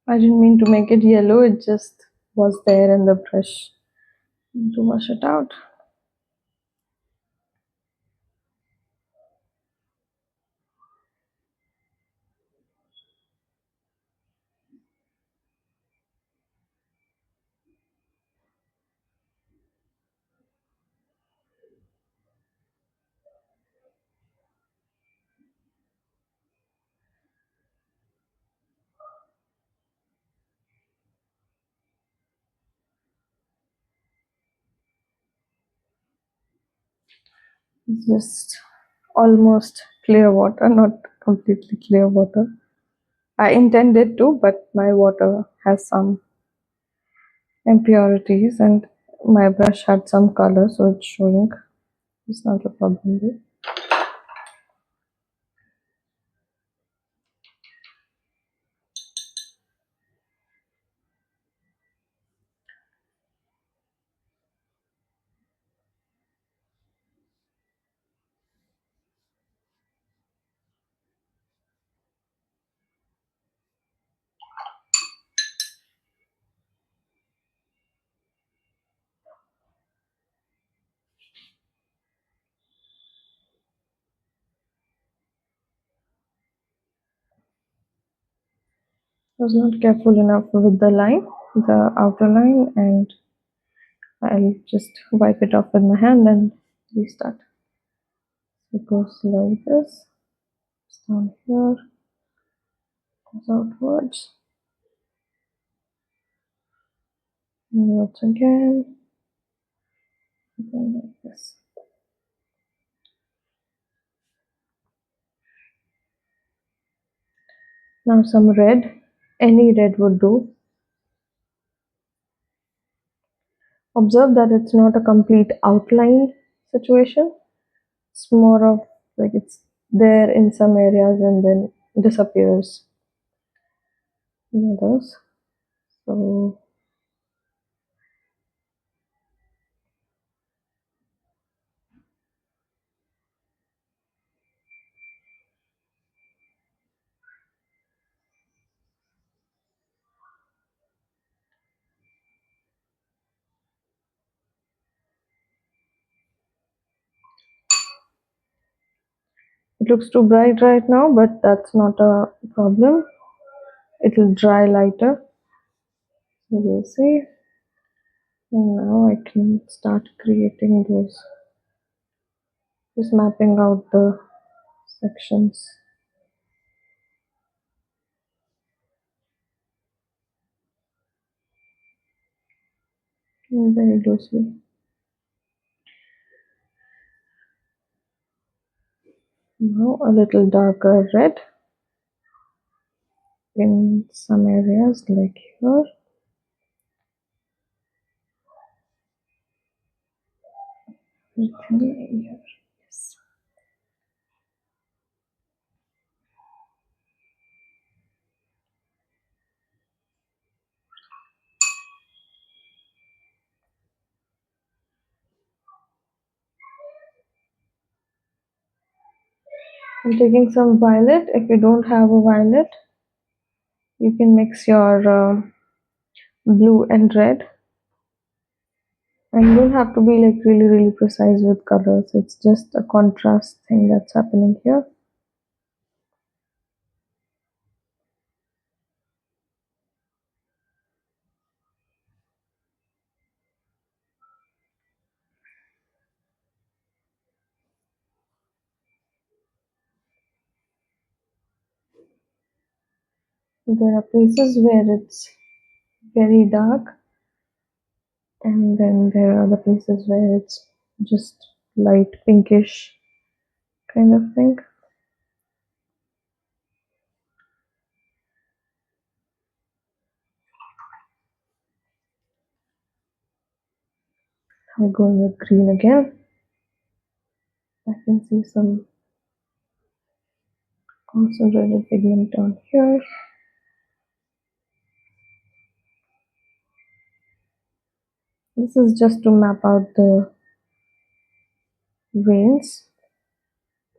I didn't mean to make it yellow, it just was there in the brush to wash it out. Just almost clear water, not completely clear water. I intended to, but my water has some impurities and my brush had some color, so it's showing. It's not a problem though. I was not careful enough with the line, the outer line, and I'll just wipe it off with my hand and restart. It goes like this, it's down here, goes outwards, inwards again, and then like this. Now some red, any red would do. Observe that it's not a complete outline situation. It's more of like it's there in some areas and then disappears in others. So it looks too bright right now, but that's not a problem. It'll dry lighter. So we'll see. And now I can start creating those, just mapping out the sections. Very loosely. Now a little darker red in some areas like here. Everything here. Yes. I'm taking some violet. If you don't have a violet, you can mix your blue and red. And you don't have to be like really precise with colors. It's just a contrast thing that's happening here. There are places where it's very dark, and then there are the places where it's just light pinkish kind of thing. I'm going with green again. I can see some concentrated pigment down here. This is just to map out the veins.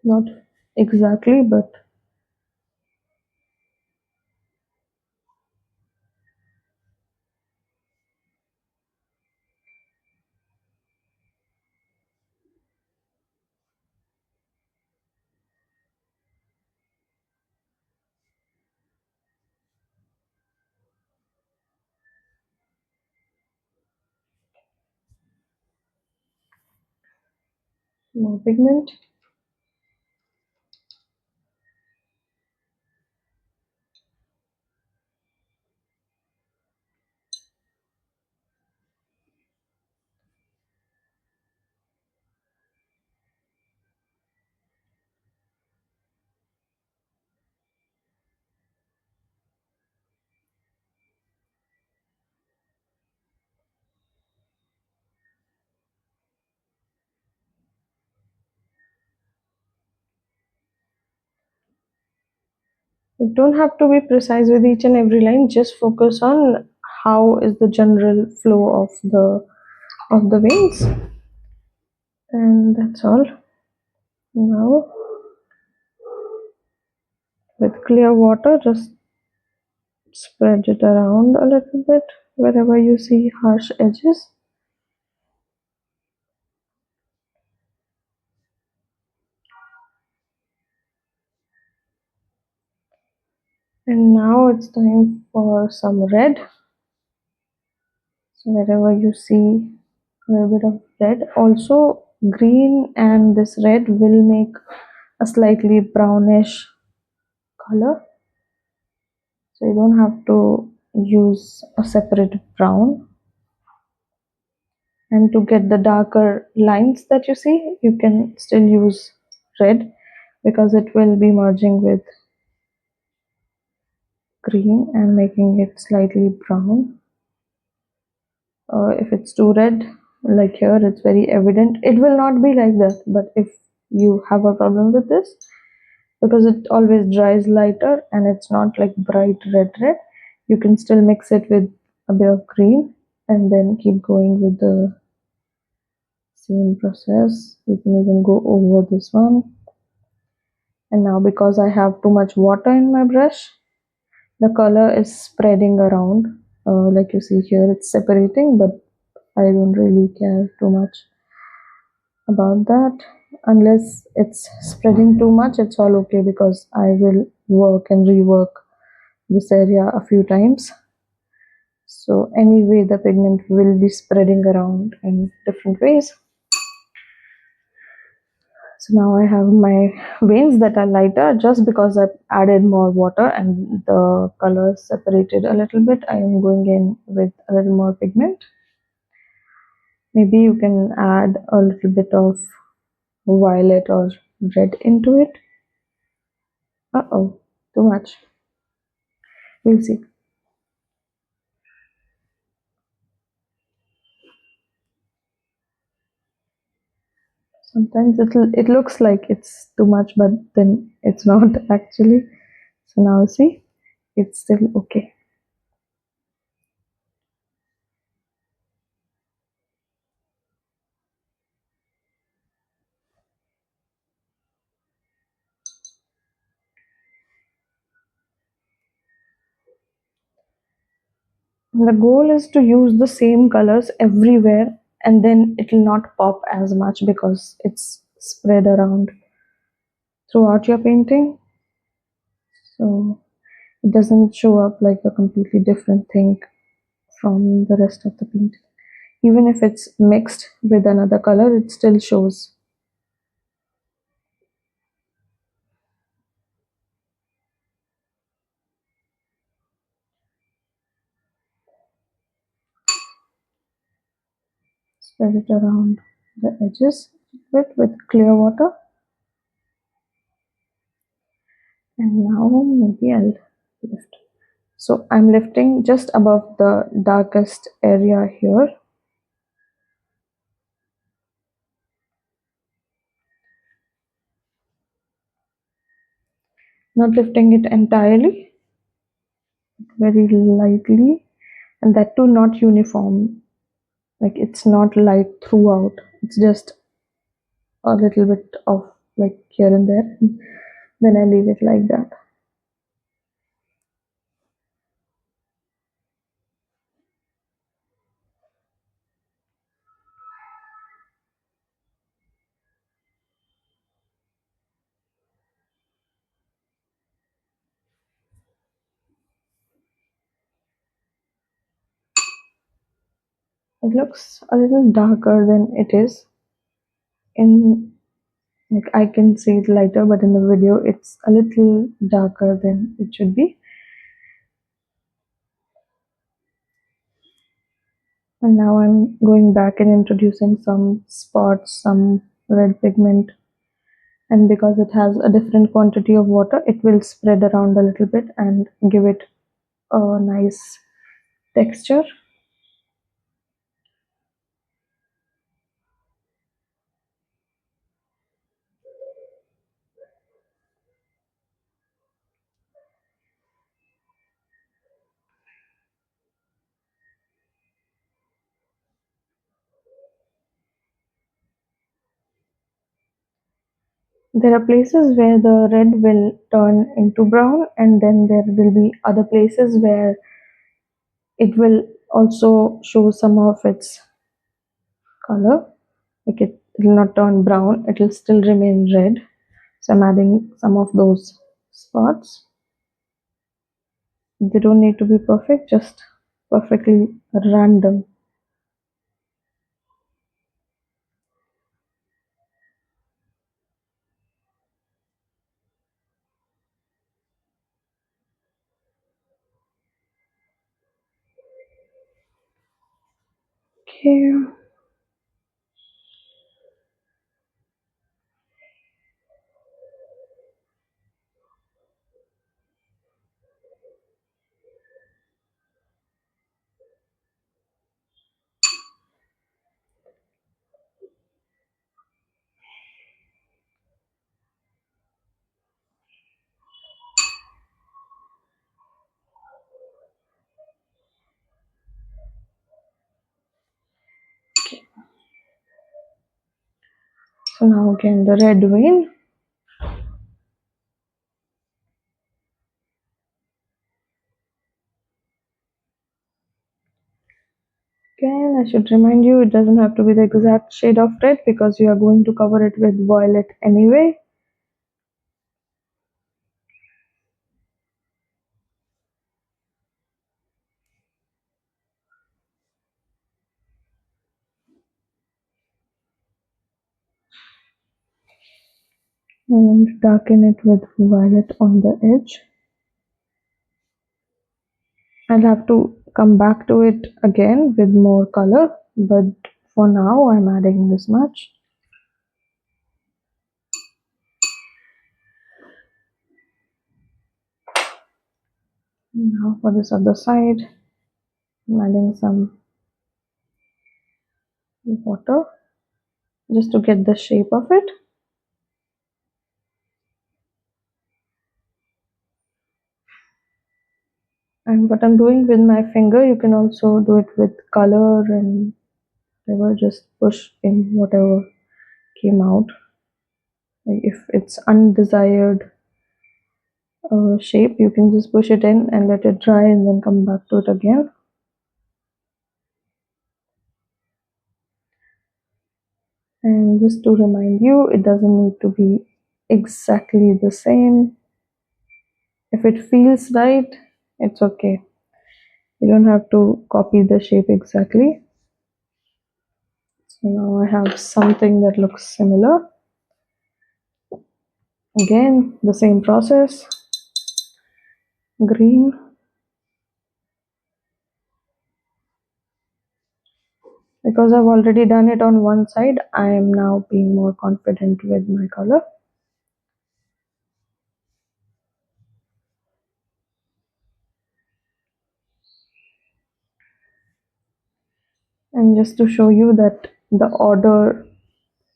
Not exactly, but More pigment. You don't have to be precise with each and every line, just focus on how is the general flow of the veins, and that's all. Now with clear water, just spread it around a little bit wherever you see harsh edges. And now it's time for some red. So wherever you see a little bit of red, also green and this red will make a slightly brownish color. So you don't have to use a separate brown. And to get the darker lines that you see, you can still use red because it will be merging with green and making it slightly brown. If it's too red, like here, it's very evident. It will not be like that, but if you have a problem with this, because it always dries lighter and it's not like bright red, you can still mix it with a bit of green and then keep going with the same process. You can even go over this one. And now because I have too much water in my brush, the color is spreading around. Like you see here, it's separating, but I don't really care too much about that. Unless it's spreading too much, it's all okay because I will work and rework this area a few times. So anyway, the pigment will be spreading around in different ways. So now I have my veins that are lighter just because I've added more water and the color separated a little bit. I am going in with a little more pigment. Maybe you can add a little bit of violet or red into it. Uh-oh, too much. We'll see. Sometimes it looks like it's too much, but then it's not actually. So now see, it's still okay. The goal is to use the same colors everywhere and then it will not pop as much because it's spread around throughout your painting. So it doesn't show up like a completely different thing from the rest of the painting. Even if it's mixed with another color, it still shows. Spread it around the edges with clear water. And now maybe I'll lift. So I'm lifting just above the darkest area here. Not lifting it entirely, very lightly, and that too not uniform. Like it's not light throughout. It's just a little bit of like here and there. Then I leave it like that. It looks a little darker than it is. In Like I can see it lighter, but in the video it's a little darker than it should be. And now I'm going back and introducing some spots, some red pigment. And because it has a different quantity of water, it will spread around a little bit and give it a nice texture. There are places where the red will turn into brown, and then there will be other places where it will also show some of its color. Like it will not turn brown, it will still remain red. So I'm adding some of those spots. They don't need to be perfect, just perfectly random. Okay. So now again the red vein. Again, I should remind you it doesn't have to be the exact shade of red because you are going to cover it with violet anyway. And darken it with violet on the edge. I'll have to come back to it again with more color, but for now I'm adding this much. Now for this other side, I'm adding some water just to get the shape of it. And what I'm doing with my finger, you can also do it with color and whatever, just push in whatever came out. Like if it's undesired shape, you can just push it in and let it dry and then come back to it again. And just to remind you, it doesn't need to be exactly the same. If it feels right, it's okay. You don't have to copy the shape exactly. So now I have something that looks similar. Again, the same process. Green. Because I've already done it on one side, I am now being more confident with my color. And just to show you that the order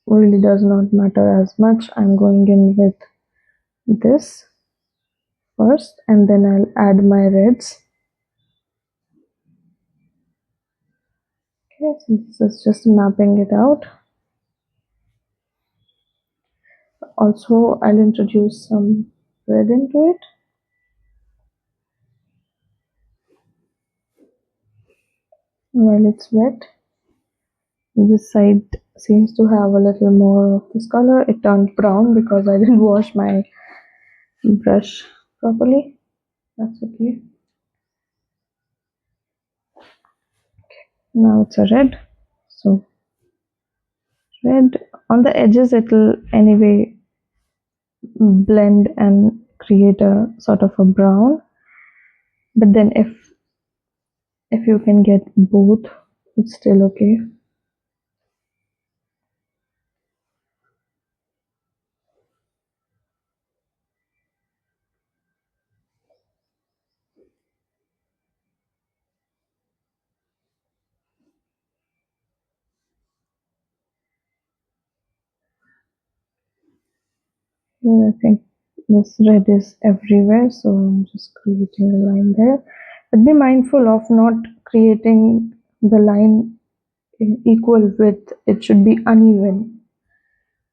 really does not matter as much, I'm going in with this first and then I'll add my reds. Okay, so this is just mapping it out. Also, I'll introduce some red into it. While it's wet, this side seems to have a little more of this color. It turned brown because I didn't wash my brush properly. That's okay. Now it's a red. So red On the edges, it'll anyway blend and create a sort of a brown. But then if you can get both, it's still okay. Yeah, I think this red is everywhere, so I'm just creating a line there. But be mindful of not creating the line in equal width. It should be uneven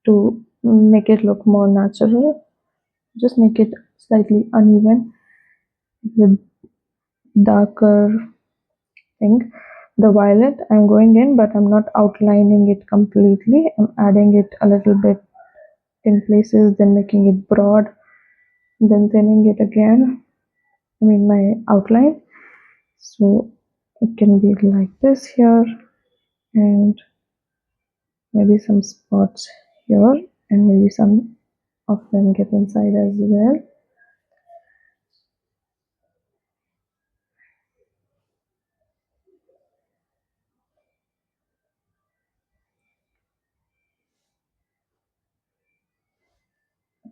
to make it look more natural. Just make it slightly uneven with darker pink. The violet I'm going in, but I'm not outlining it completely. I'm adding it a little bit in places, then making it broad, then thinning it again. I mean my outline. So it can be like this here, and maybe some spots here, and maybe some of them get inside as well.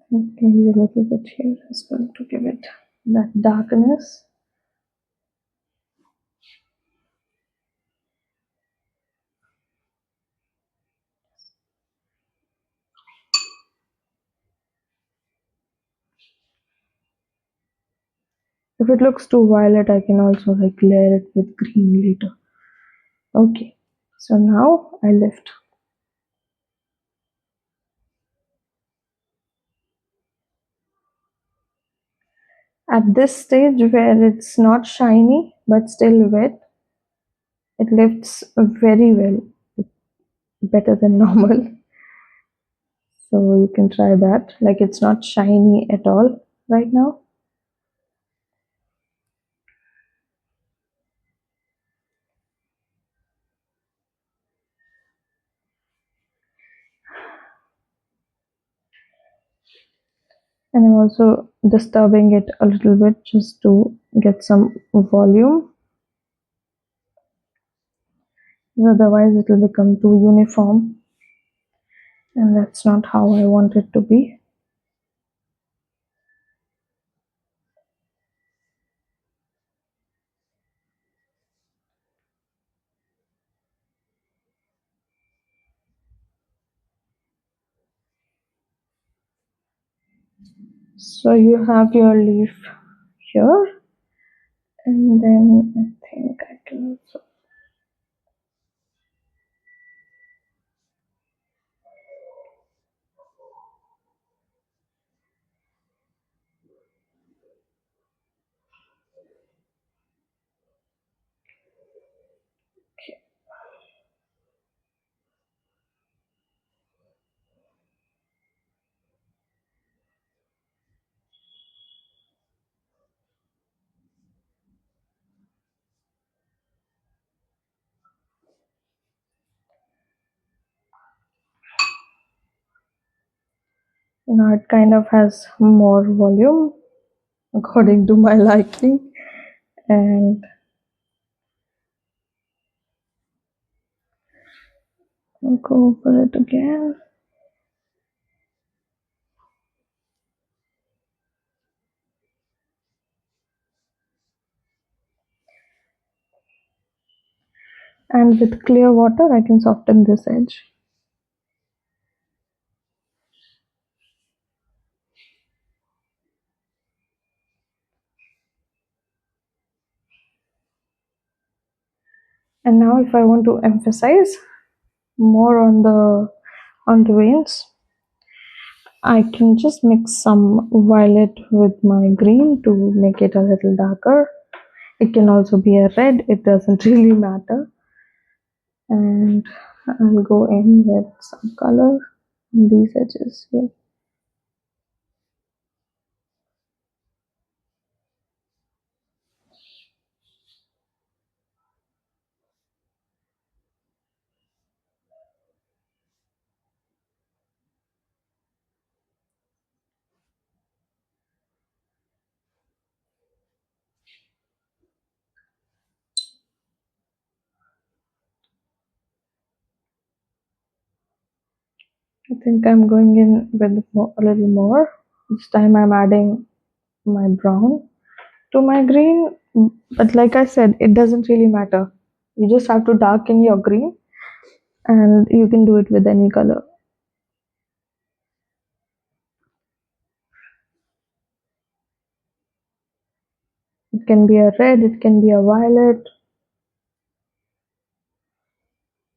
It can be a little bit here as well to give it that darkness. If it looks too violet, I can also like layer it with green later. Okay, so now I lift. At this stage where it's not shiny but still wet, it lifts very well, better than normal. So you can try that. Like it's not shiny at all right now. And I'm also disturbing it a little bit just to get some volume. Otherwise it will become too uniform, and that's not how I want it to be. So you have your leaf here, and then I think I can also. Now it kind of has more volume according to my liking, and I'll go over it again. And with clear water, I can soften this edge. And now if I want to emphasize more on the veins, I can just mix some violet with my green to make it a little darker. It can also be a red, it doesn't really matter. And I'll go in with some color on these edges here. I think I'm going in with a little more. This time I'm adding my brown to my green. But like I said, it doesn't really matter. You just have to darken your green and you can do it with any color. It can be a red, it can be a violet,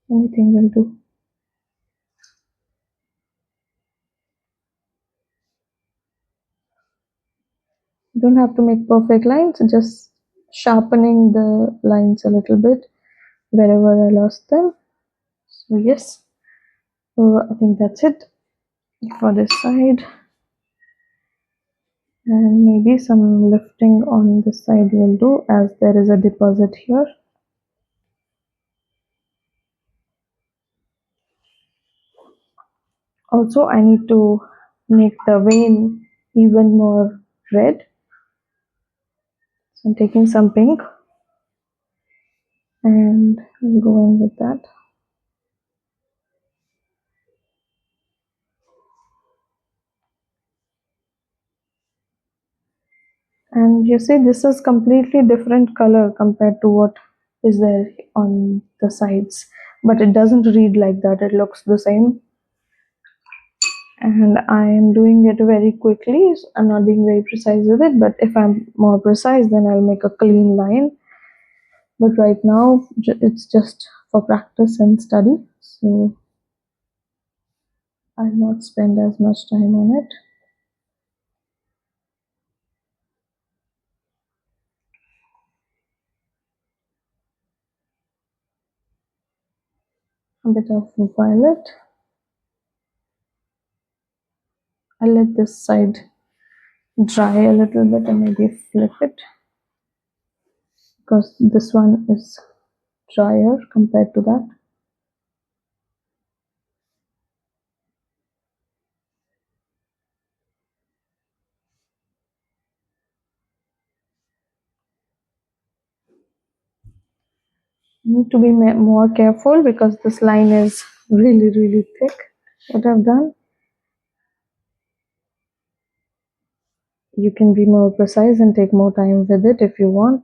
anything will do. You don't have to make perfect lines, just sharpening the lines a little bit wherever I lost them. So yes, so I think that's it for this side, and maybe some lifting on this side will do as there is a deposit here. Also, I need to make the vein even more red. So I'm taking some pink and I'm going with that. And you see, this is completely different color compared to what is there on the sides. But it doesn't read like that. It looks the same. And I am doing it very quickly. So I'm not being very precise with it. But if I'm more precise, then I'll make a clean line. But right now, it's just for practice and study. So I'll not spend as much time on it. A bit of violet. I'll let this side dry a little bit and maybe flip it because this one is drier compared to that. I need to be more careful because this line is really thick. What I've done, you can be more precise and take more time with it if you want.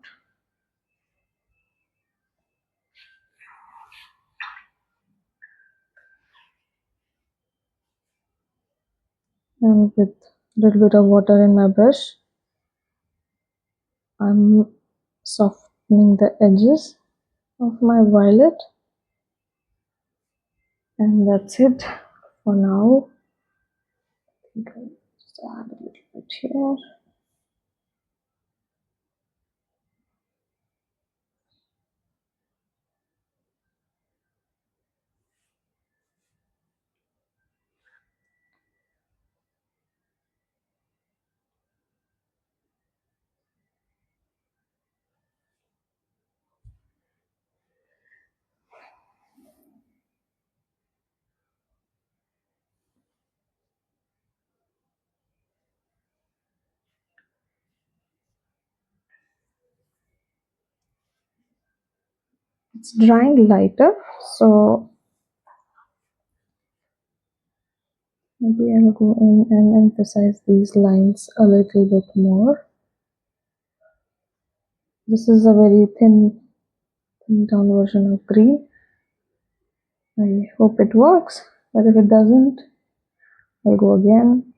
And with a little bit of water in my brush, I'm softening the edges of my violet, and that's it for now. I think I'll just add a little bit here. It's drying lighter, so maybe I'll go in and emphasize these lines a little bit more. This is a very thin down version of green. I hope it works, but if it doesn't, I'll go again.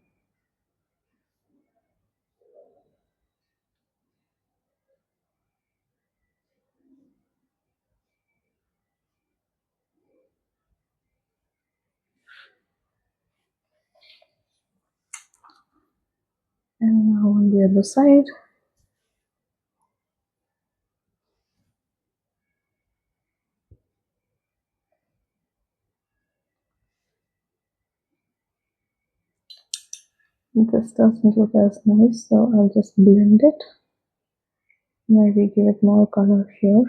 And now on the other side. This doesn't look as nice, so I'll just blend it. Maybe give it more color here.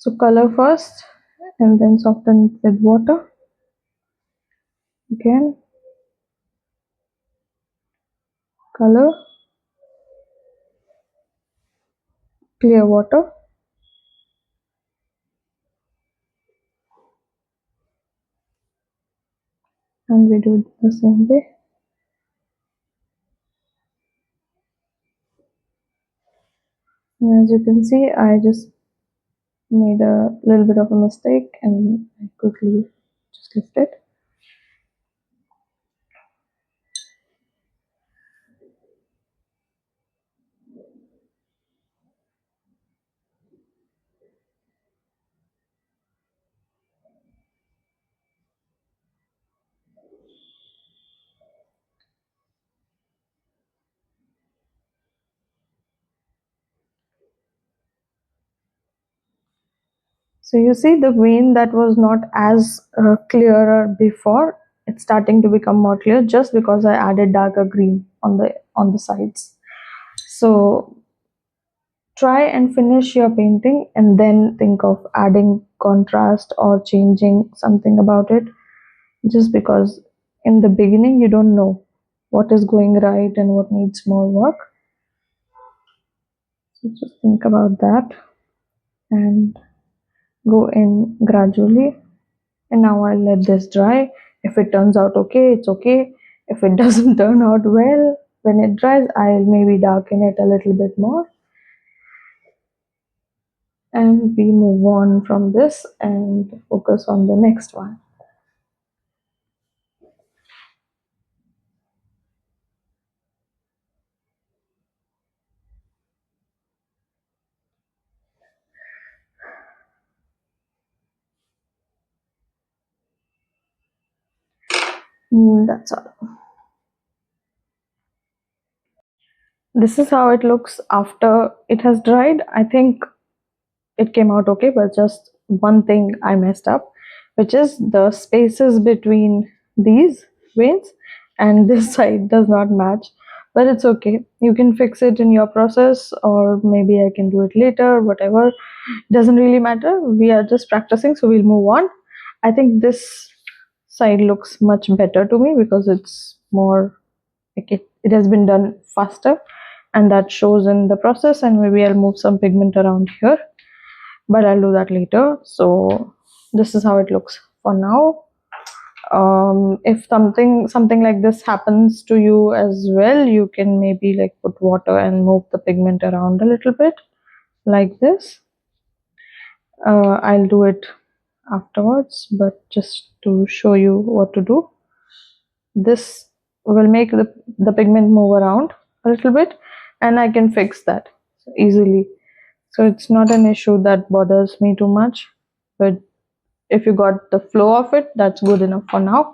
So color first and then soften with water. Again, color, clear water. And we do it the same way. And as you can see, I just made a little bit of a mistake and I quickly just lift it. So you see the vein that was not as clearer before, it's starting to become more clear just because I added darker green on the sides. So try and finish your painting and then think of adding contrast or changing something about it, just because in the beginning you don't know what is going right and what needs more work. So just think about that and go in gradually. And now I'll let this dry. If it turns out okay, it's okay. If it doesn't turn out well, when it dries, I'll maybe darken it a little bit more. And we move on from this and focus on the next one. That's all. This is how it looks after it has dried. I think it came out okay, but just one thing I messed up, which is the spaces between these veins and this side does not match. But it's okay, you can fix it in your process, or maybe I can do it later, whatever. Doesn't really matter, we are just practicing, so we'll move on. I think this side looks much better to me because it's more like it has been done faster, and that shows in the process. And maybe I'll move some pigment around here, but I'll do that later. So this is how it looks for now. If something like this happens to you as well, you can maybe like put water and move the pigment around a little bit like this. I'll do it afterwards, but just to show you what to do, this will make the pigment move around a little bit, and I can fix that easily. So it's not an issue that bothers me too much, but if you got the flow of it, that's good enough for now.